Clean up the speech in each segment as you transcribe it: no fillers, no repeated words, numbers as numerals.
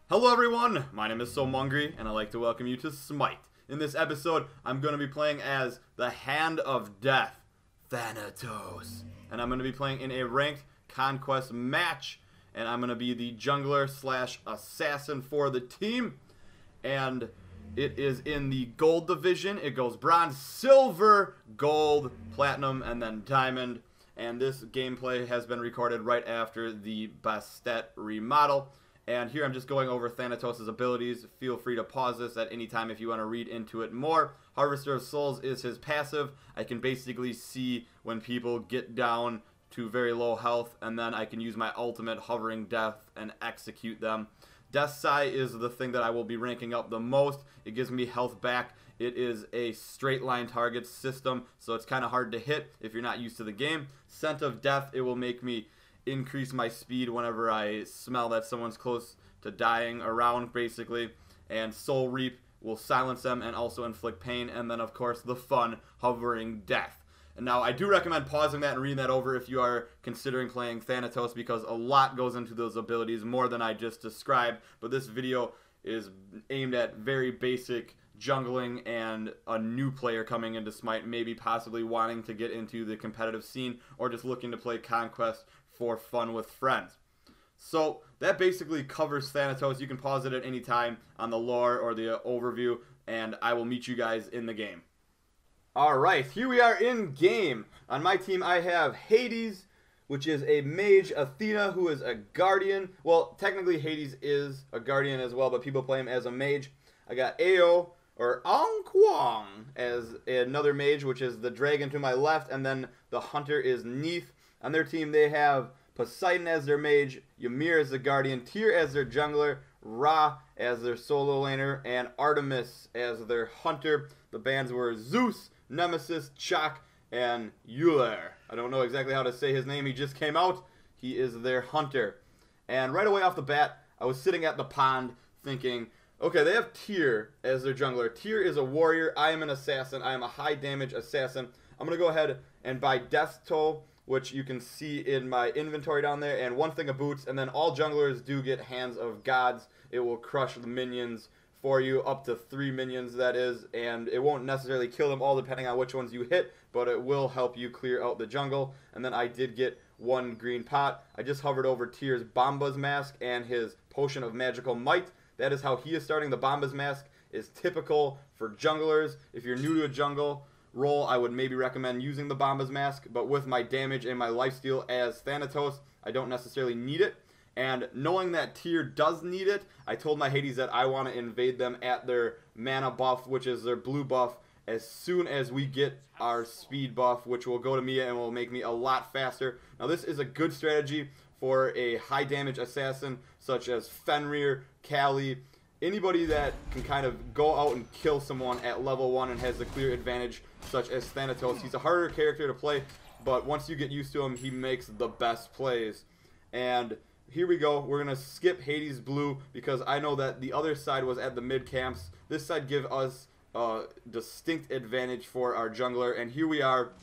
Hello everyone, my name is SoMongry, and I'd like to welcome you to Smite. In this episode, I'm going to be playing as the Hand of Death, Thanatos. And I'm going to be playing in a ranked Conquest match, and I'm going to be the jungler slash assassin for the team. And it is in the gold division. It goes bronze, silver, gold, platinum, and then diamond. And this gameplay has been recorded right after the Bastet remodel. And here I'm just going over Thanatos' abilities. Feel free to pause this at any time if you want to read into it more. Harvester of Souls is his passive. I can basically see when people get down to very low health, and then I can use my ultimate, Hovering Death, and execute them. Death Sigh is the thing that I will be ranking up the most. It gives me health back. It is a straight line target system, so it's kind of hard to hit if you're not used to the game. Scent of Death, it will make me increase my speed whenever I smell that someone's close to dying around, basically. And Soul Reap will silence them and also inflict pain. And then, of course, the fun Hovering Death. And now, I do recommend pausing that and reading that over if you are considering playing Thanatos, because a lot goes into those abilities, more than I just described. But this video is aimed at very basic jungling and a new player coming into Smite, maybe possibly wanting to get into the competitive scene or just looking to play Conquest for fun with friends. So that basically covers Thanatos. You can pause it at any time on the lore or the overview, and I will meet you guys in the game. Alright, here we are in game. On my team I have Hades, which is a mage, Athena, who is a guardian. Well, technically Hades is a guardian as well, but people play him as a mage. I got Ao, or Angquang, as another mage, which is the dragon to my left, and then the hunter is Neith. On their team, they have Poseidon as their mage, Ymir as the guardian, Tyr as their jungler, Ra as their solo laner, and Artemis as their hunter. The bands were Zeus, Nemesis, Chak, and Euler. I don't know exactly how to say his name. He just came out. He is their hunter. And right away off the bat, I was sitting at the pond thinking, okay, they have Tyr as their jungler. Tyr is a warrior. I am an assassin. I am a high damage assassin. I'm going to go ahead and buy Death Toll, which you can see in my inventory down there, and one thing of boots, and then all junglers do get Hands of Gods. It will crush the minions for you, up to 3 minions that is, and it won't necessarily kill them all depending on which ones you hit, but it will help you clear out the jungle. And then I did get 1 green pot. I just hovered over Tyr's Bomba's Mask and his Potion of Magical Might. That is how he is starting. The Bomba's Mask is typical for junglers. If you're new to a jungle role, I would maybe recommend using the Bomba's Mask, but with my damage and my lifesteal as Thanatos, I don't necessarily need it. And knowing that Tyr does need it, I told my Hades that I want to invade them at their mana buff, which is their blue buff, as soon as we get our speed buff, which will go to me and will make me a lot faster. Now this is a good strategy for a high damage assassin such as Fenrir, Kali, anybody that can kind of go out and kill someone at level 1 and has the clear advantage, such as Thanatos. He's a harder character to play, but once you get used to him, he makes the best plays. And here we go. We're going to skip Hades blue because I know that the other side was at the mid camps. This side gives us a distinct advantage for our jungler, and here we are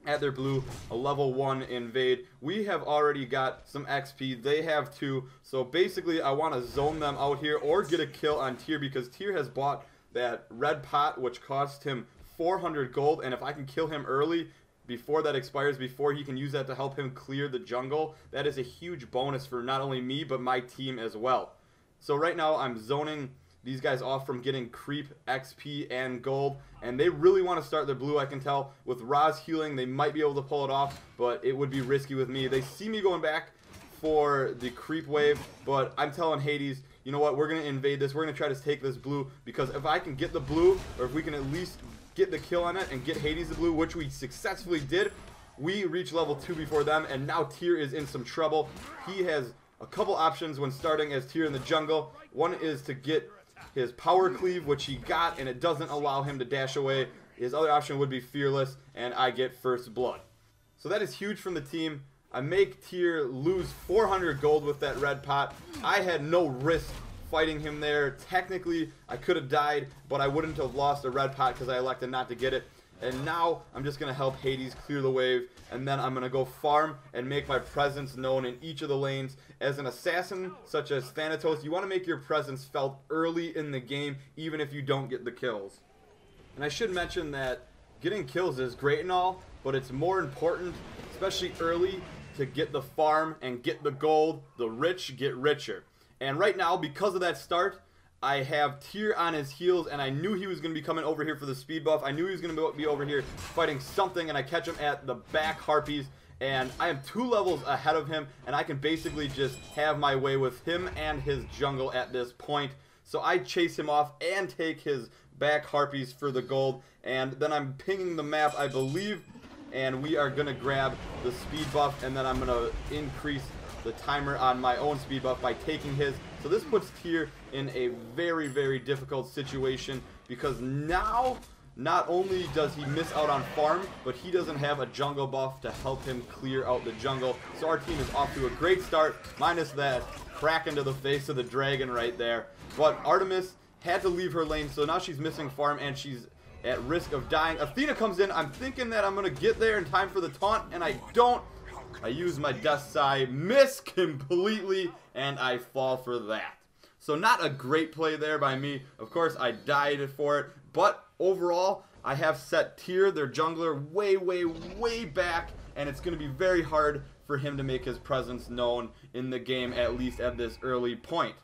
at their blue, a level 1 invade. We have already got some XP. They have 2. So basically, I want to zone them out here or get a kill on Tyr, because Tyr has bought that red pot, which cost him 400 gold. And if I can kill him early, before that expires, before he can use that to help him clear the jungle, that is a huge bonus for not only me, but my team as well. So right now, I'm zoning these guys off from getting creep, XP, and gold, and they really want to start their blue. I can tell with Ra's healing, they might be able to pull it off, but it would be risky with me. They see me going back for the creep wave, but I'm telling Hades, you know what, we're going to invade this. We're going to try to take this blue, because if I can get the blue, or if we can at least get the kill on it and get Hades the blue, which we successfully did, we reach level 2 before them, and now Tyr is in some trouble. He has a couple options when starting as Tyr in the jungle. One is to get his power cleave, which he got, and it doesn't allow him to dash away. His other option would be fearless, and I get first blood. So that is huge from the team. I make Tyr lose 400 gold with that red pot. I had no risk fighting him there. Technically, I could have died, but I wouldn't have lost a red pot because I elected not to get it. And now I'm just going to help Hades clear the wave, and then I'm going to go farm and make my presence known in each of the lanes. As an assassin such as Thanatos, you want to make your presence felt early in the game, even if you don't get the kills. And I should mention that getting kills is great and all, but it's more important, especially early, to get the farm and get the gold. The rich get richer. And right now, because of that start, I have Tyr on his heels, and I knew he was going to be coming over here for the speed buff. I knew he was going to be over here fighting something, and I catch him at the back harpies, and I am 2 levels ahead of him, and I can basically just have my way with him and his jungle at this point. So I chase him off and take his back harpies for the gold, and then I'm pinging the map, I believe, and we are going to grab the speed buff, and then I'm going to increase the timer on my own speed buff by taking his. So this puts Tyr in a very, very difficult situation, because now not only does he miss out on farm, but he doesn't have a jungle buff to help him clear out the jungle. So our team is off to a great start, minus that crack into the face of the dragon right there. But Artemis had to leave her lane, so now she's missing farm and she's at risk of dying. Athena comes in. I'm thinking that I'm going to get there in time for the taunt, and I don't. I use my Death Sigh, miss completely, and I fall for that. So not a great play there by me. Of course, I died for it, but overall, I have set Tyr, their jungler, way, way, way back, and it's going to be very hard for him to make his presence known in the game, at least at this early point.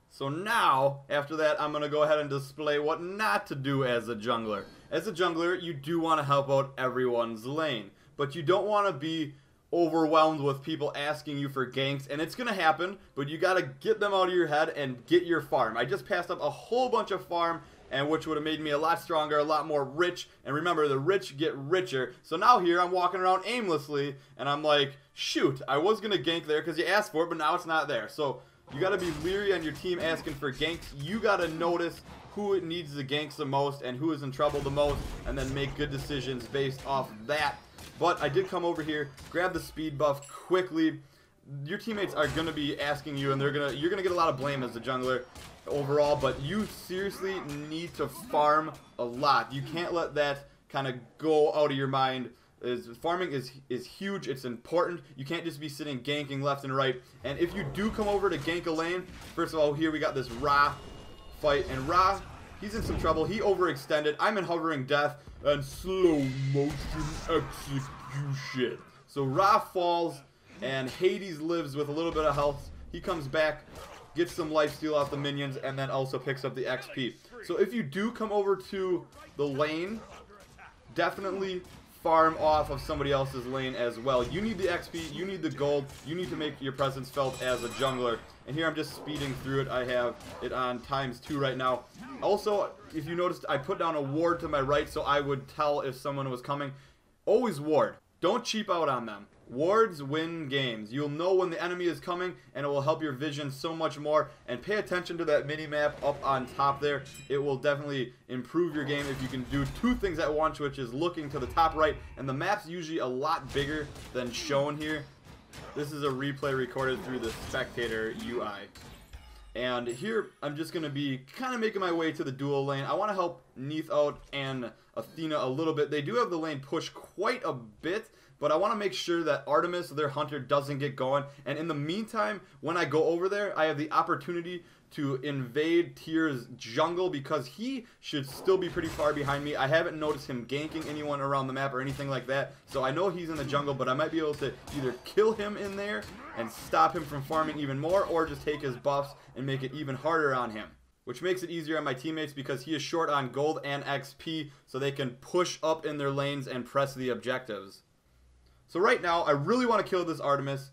So now, after that, I'm going to go ahead and display what not to do as a jungler. As a jungler, you do want to help out everyone's lane, but you don't want to be overwhelmed with people asking you for ganks, and it's gonna happen, but you gotta get them out of your head and get your farm. I just passed up a whole bunch of farm, and which would have made me a lot stronger, a lot more rich, and remember, the rich get richer. So now here I'm walking around aimlessly, and I'm like, shoot, I was gonna gank there because you asked for it, but now it's not there. So you gotta be leery on your team asking for ganks. You gotta notice who needs the ganks the most and who is in trouble the most, and then make good decisions based off that. But I did come over here, grab the speed buff quickly. Your teammates are going to be asking you, and you're going to get a lot of blame as the jungler overall, but you seriously need to farm a lot. You can't let that kind of go out of your mind. Farming is huge. It's important. You can't just be sitting ganking left and right. And if you do come over to gank a lane, first of all, here we got this Ra fight, and Ra, he's in some trouble. He overextended. I'm in hovering death and slow motion execution. So Ra falls, and Hades lives with a little bit of health. He comes back, gets some lifesteal off the minions, and then also picks up the XP. So if you do come over to the lane, definitely farm off of somebody else's lane as well. You need the XP, you need the gold, you need to make your presence felt as a jungler. And here I'm just speeding through it. I have it on ×2 right now. Also, if you noticed, I put down a ward to my right so I would tell if someone was coming. Always ward. Don't cheap out on them. Wards win games. You'll know when the enemy is coming, and it will help your vision so much more. And pay attention to that mini-map up on top there. It will definitely improve your game if you can do 2 things at once, which is looking to the top right. And the map's usually a lot bigger than shown here. This is a replay recorded through the spectator UI. And here, I'm just going to be kind of making my way to the dual lane. I want to help Neith out and Athena a little bit. They do have the lane pushed quite a bit, but I want to make sure that Artemis, their hunter, doesn't get going. And in the meantime, when I go over there, I have the opportunity to invade Tyr's jungle, because he should still be pretty far behind me. I haven't noticed him ganking anyone around the map or anything like that, so I know he's in the jungle, but I might be able to either kill him in there and stop him from farming even more, or just take his buffs and make it even harder on him, which makes it easier on my teammates because he is short on gold and XP, so they can push up in their lanes and press the objectives. So right now, I really want to kill this Artemis,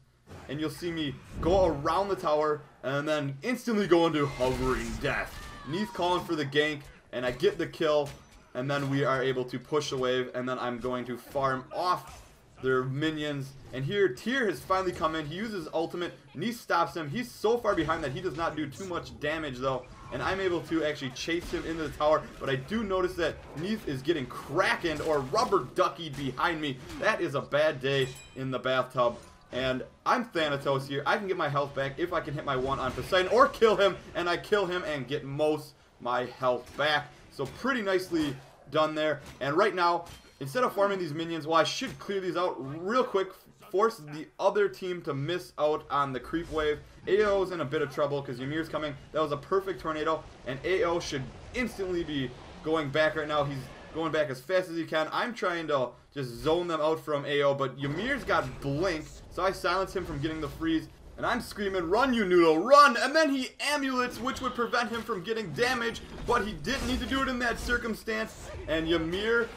and you'll see me go around the tower and then instantly go into hovering death. Neith calling for the gank, and I get the kill, and then we are able to push the wave, and then I'm going to farm off their minions. And here, Tyr has finally come in. He uses ultimate. Neith stops him. He's so far behind that he does not do too much damage, though, and I'm able to actually chase him into the tower. But I do notice that Neith is getting krakened or rubber duckied behind me. That is a bad day in the bathtub. And I'm Thanatos here. I can get my health back if I can hit my 1 on Poseidon or kill him, and I kill him and get most my health back. So pretty nicely done there. And right now, instead of farming these minions, well, I should clear these out real quick, force the other team to miss out on the creep wave. AO's in a bit of trouble because Ymir's coming. That was a perfect tornado, and AO should instantly be going back right now. He's going back as fast as he can. I'm trying to just zone them out from AO, but Ymir's got blink, so I silence him from getting the freeze. And I'm screaming, run you noodle, run! And then he amulets, which would prevent him from getting damage, but he didn't need to do it in that circumstance. And Ymir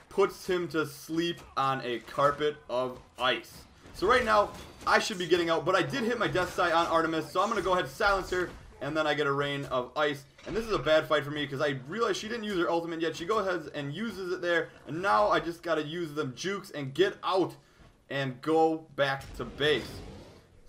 puts him to sleep on a carpet of ice. So right now, I should be getting out, but I did hit my death sight on Artemis, so I'm going to go ahead and silence her, and then I get a rain of ice. And this is a bad fight for me because I realized she didn't use her ultimate yet. She goes ahead and uses it there, and now I just got to use them jukes and get out and go back to base.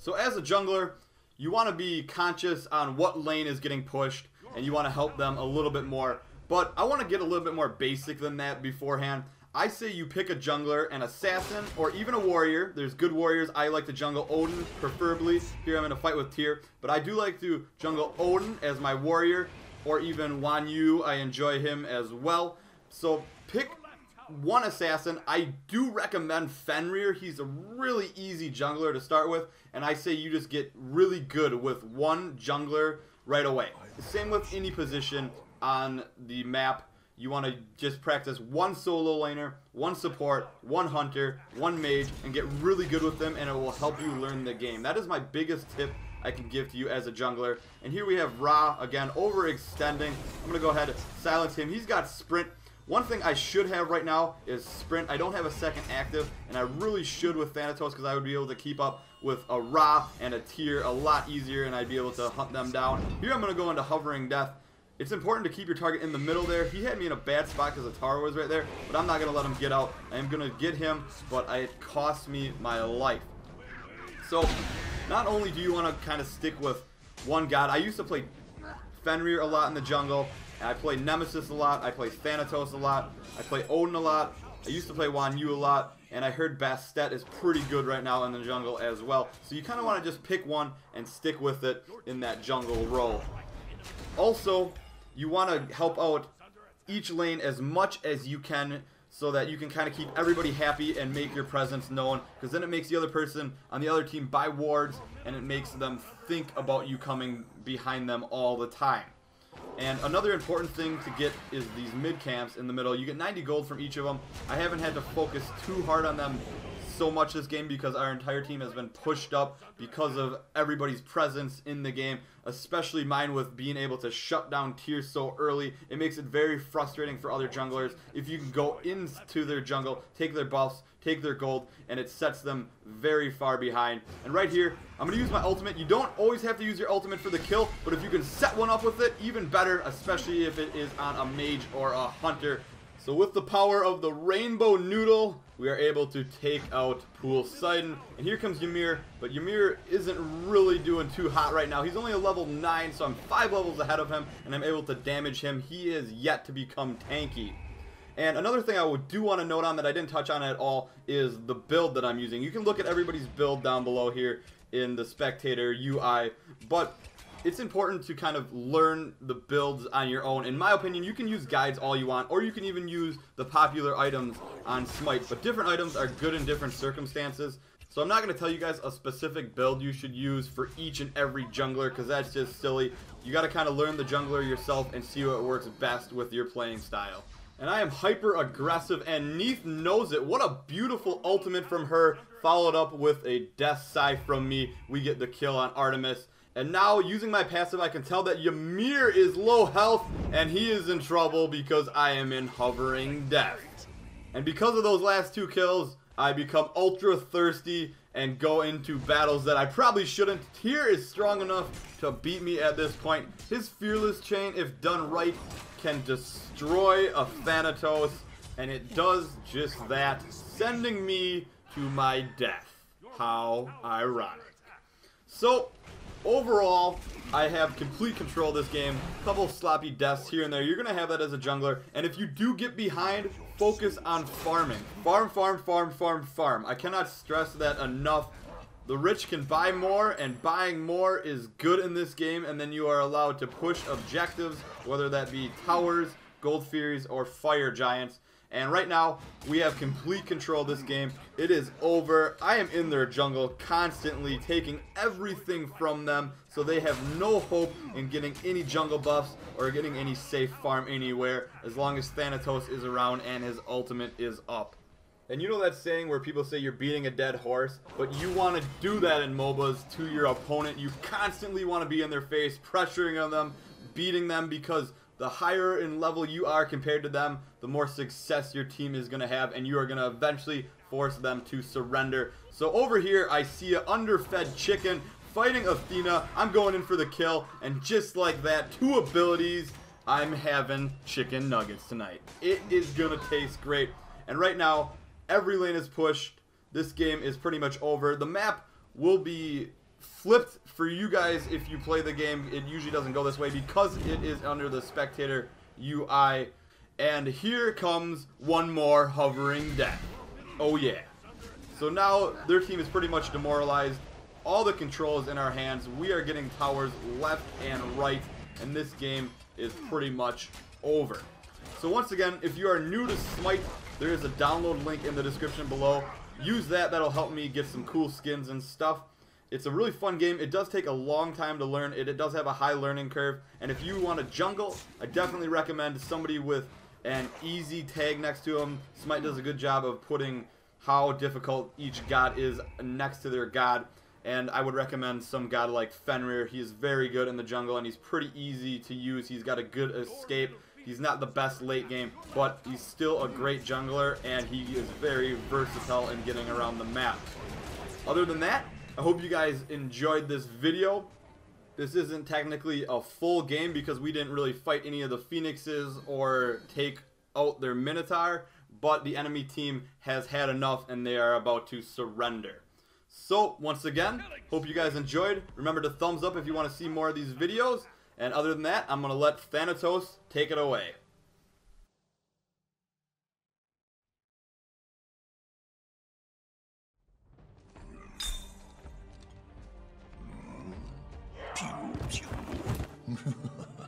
So as a jungler, you want to be conscious on what lane is getting pushed, and you want to help them a little bit more. But I want to get a little bit more basic than that beforehand. I say you pick a jungler, an assassin, or even a warrior. There's good warriors. I like to jungle Odin, preferably. Here I'm in a fight with Tyr. But I do like to jungle Odin as my warrior, or even Wan Yu. I enjoy him as well. So pick one assassin. I do recommend Fenrir. He's a really easy jungler to start with. And I say you just get really good with one jungler right away. Same with any position on the map. You want to just practice one solo laner, one support, one hunter, one mage, and get really good with them, and it will help you learn the game. That is my biggest tip I can give to you as a jungler. And here we have Ra, again, overextending. I'm going to go ahead and silence him. He's got sprint. One thing I should have right now is sprint. I don't have a second active, and I really should with Thanatos because I would be able to keep up with a Ra and a Tyr a lot easier, and I'd be able to hunt them down. Here I'm going to go into hovering death. It's important to keep your target in the middle there. He had me in a bad spot because the tower was right there, but I'm not going to let him get out. I am going to get him, but it cost me my life. So, not only do you want to kind of stick with one god. I used to play Fenrir a lot in the jungle. I play Nemesis a lot. I play Thanatos a lot. I play Odin a lot. I used to play Wan Yu a lot. And I heard Bastet is pretty good right now in the jungle as well. So you kind of want to just pick one and stick with it in that jungle role. Also, you want to help out each lane as much as you can so that you can kind of keep everybody happy and make your presence known, because then it makes the other person on the other team buy wards, and it makes them think about you coming behind them all the time. And another important thing to get is these mid camps in the middle. You get 90 gold from each of them. I haven't had to focus too hard on them so much this game because our entire team has been pushed up because of everybody's presence in the game, especially mine with being able to shut down tiers so early. It makes it very frustrating for other junglers if you can go into their jungle, take their buffs, take their gold, and it sets them very far behind. And right here, I'm going to use my ultimate. You don't always have to use your ultimate for the kill, but if you can set one up with it, even better, especially if it is on a mage or a hunter. So with the power of the Rainbow Noodle, we are able to take out Poseidon. And here comes Ymir, but Ymir isn't really doing too hot right now. He's only a level 9, so I'm 5 levels ahead of him, and I'm able to damage him. He is yet to become tanky. And another thing I do want to note on that I didn't touch on at all is the build that I'm using. You can look at everybody's build down below here in the spectator UI, but it's important to kind of learn the builds on your own. In my opinion, you can use guides all you want, or you can even use the popular items on Smite, but different items are good in different circumstances. So I'm not going to tell you guys a specific build you should use for each and every jungler, because that's just silly. You got to kind of learn the jungler yourself and see what works best with your playing style. And I am hyper aggressive, and Neith knows it. What a beautiful ultimate from her, followed up with a death sigh from me. We get the kill on Artemis. And now, using my passive, I can tell that Ymir is low health, and he is in trouble because I am in hovering death. And because of those last 2 kills, I become ultra thirsty and go into battles that I probably shouldn't. Tyr is strong enough to beat me at this point. His Fearless Chain, if done right, can destroy a Thanatos, and it does just that, sending me to my death. How ironic. So, overall, I have complete control of this game. A couple of sloppy deaths here and there. You're going to have that as a jungler. And if you do get behind, focus on farming. Farm, farm, farm, farm, farm. I cannot stress that enough. The rich can buy more, and buying more is good in this game. And then you are allowed to push objectives, whether that be towers Gold Furies, or Fire Giants. And right now, we have complete control of this game. It is over. I am in their jungle constantly taking everything from them, so they have no hope in getting any jungle buffs or getting any safe farm anywhere as long as Thanatos is around and his ultimate is up. And you know that saying where people say you're beating a dead horse, but you want to do that in MOBAs to your opponent. You constantly want to be in their face, pressuring on them, beating them, because the higher in level you are compared to them, the more success your team is going to have, and you are going to eventually force them to surrender. So over here, I see an underfed chicken fighting Athena. I'm going in for the kill, and just like that, 2 abilities, I'm having chicken nuggets tonight. It is going to taste great. And right now, every lane is pushed. This game is pretty much over. The map will be flipped for you guys if you play the game. It usually doesn't go this way because it is under the spectator UI. And here comes one more hovering death. Oh yeah. So now their team is pretty much demoralized. All the control is in our hands. We are getting towers left and right, and this game is pretty much over. So once again, if you are new to Smite, there is a download link in the description below. Use that. That'll help me get some cool skins and stuff. It's a really fun game. It does take a long time to learn. It does have a high learning curve. And if you want to jungle, I definitely recommend somebody with an easy tag next to him. Smite does a good job of putting how difficult each god is next to their god. And I would recommend some god like Fenrir. He is very good in the jungle, and he's pretty easy to use. He's got a good escape. He's not the best late game, but he's still a great jungler, and he is very versatile in getting around the map. Other than that, I hope you guys enjoyed this video. This isn't technically a full game because we didn't really fight any of the Phoenixes or take out their Minotaur, but the enemy team has had enough and they are about to surrender. So, once again, hope you guys enjoyed. Remember to thumbs up if you want to see more of these videos. And other than that, I'm going to let Thanatos take it away. Pew, pew.